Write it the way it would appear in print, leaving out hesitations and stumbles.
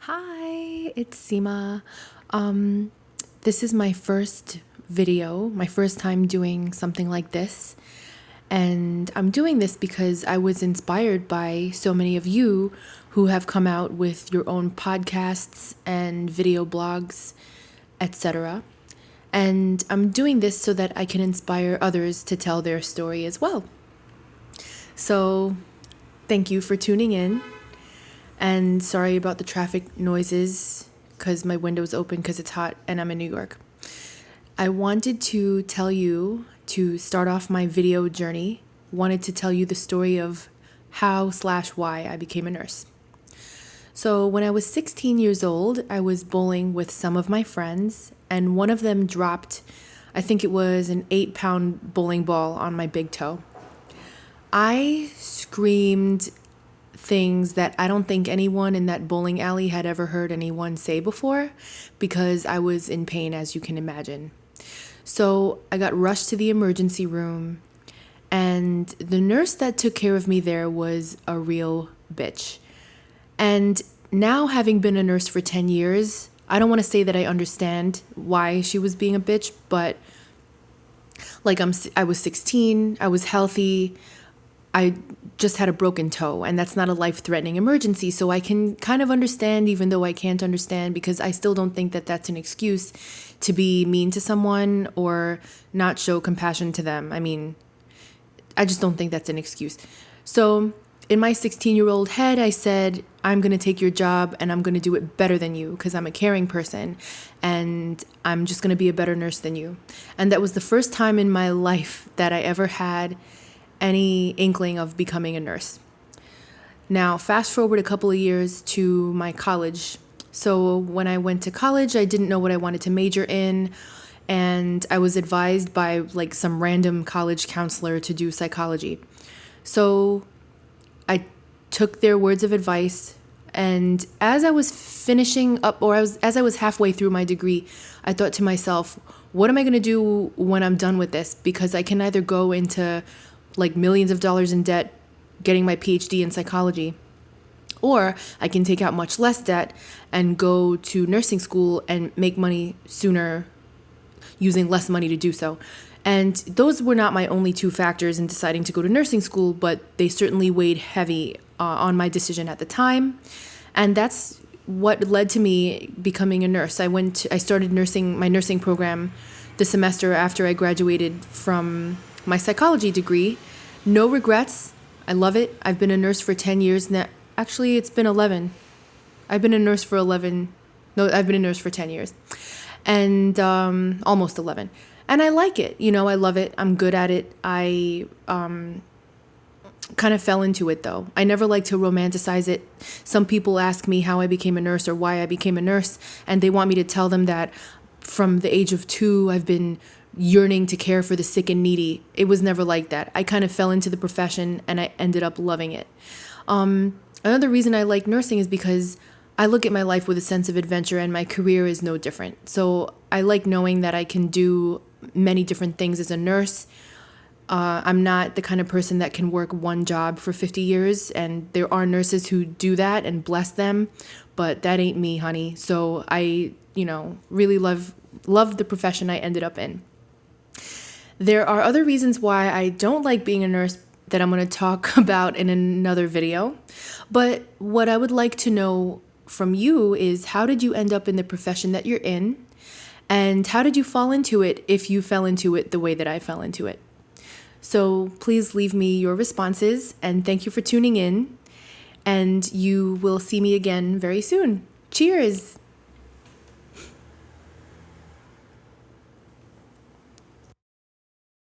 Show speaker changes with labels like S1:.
S1: Hi, it's Seema. This is my first video, my first time doing something like this. And I'm doing this because I was inspired by so many of you who have come out with your own podcasts and video blogs, etc. And I'm doing this so that I can inspire others to tell their story as well. So, thank you for tuning in. And sorry about the traffic noises because my window's open because it's hot and I'm in New York. I wanted to tell you to start off my video journey, wanted to tell you the story of how/why I became a nurse. So when I was 16 years old, I was bowling with some of my friends and one of them dropped, I think it was an 8-pound bowling ball on my big toe. I screamed things that I don't think anyone in that bowling alley had ever heard anyone say before because I was in pain, as you can imagine. So I got rushed to the emergency room, and the nurse that took care of me there was a real bitch. And now, having been a nurse for 10 years, I don't want to say that I understand why she was being a bitch, but I was 16, I was healthy, I just had a broken toe, and that's not a life-threatening emergency, so I can kind of understand, even though I can't understand, because I still don't think that that's an excuse to be mean to someone or not show compassion to them. I mean, I just don't think that's an excuse. So in my 16-year-old head, I said, I'm going to take your job and I'm going to do it better than you because I'm a caring person and I'm just going to be a better nurse than you. And that was the first time in my life that I ever had any inkling of becoming a nurse. Now, fast forward a couple of years to my college. So when I went to college, I didn't know what I wanted to major in, and I was advised by some random college counselor to do psychology. So I took their words of advice, and as I was finishing up, as I was halfway through my degree, I thought to myself, what am I going to do when I'm done with this? Because I can either go into millions of dollars in debt getting my PhD in psychology, or I can take out much less debt and go to nursing school and make money sooner using less money to do so. And those were not my only two factors in deciding to go to nursing school, but they certainly weighed heavy on my decision at the time. And that's what led to me becoming a nurse. I started my nursing program the semester after I graduated from my psychology degree. No regrets. I love it. I've been a nurse for 10 years now. Actually, it's been 11. I've been a nurse for 10 years. And almost 11. And I like it. I love it. I'm good at it. I kind of fell into it, though. I never like to romanticize it. Some people ask me how I became a nurse or why I became a nurse, and they want me to tell them that from the age of 2, I've been yearning to care for the sick and needy. It was never like that. I kind of fell into the profession and I ended up loving it. Another reason I like nursing is because I look at my life with a sense of adventure, and my career is no different. So I like knowing that I can do many different things as a nurse. I'm not the kind of person that can work one job for 50 years, and there are nurses who do that, and bless them, but that ain't me, honey. So I, really love the profession I ended up in. There are other reasons why I don't like being a nurse that I'm going to talk about in another video. But what I would like to know from you is, how did you end up in the profession that you're in? And how did you fall into it, if you fell into it the way that I fell into it? So please leave me your responses, and thank you for tuning in. And you will see me again very soon. Cheers!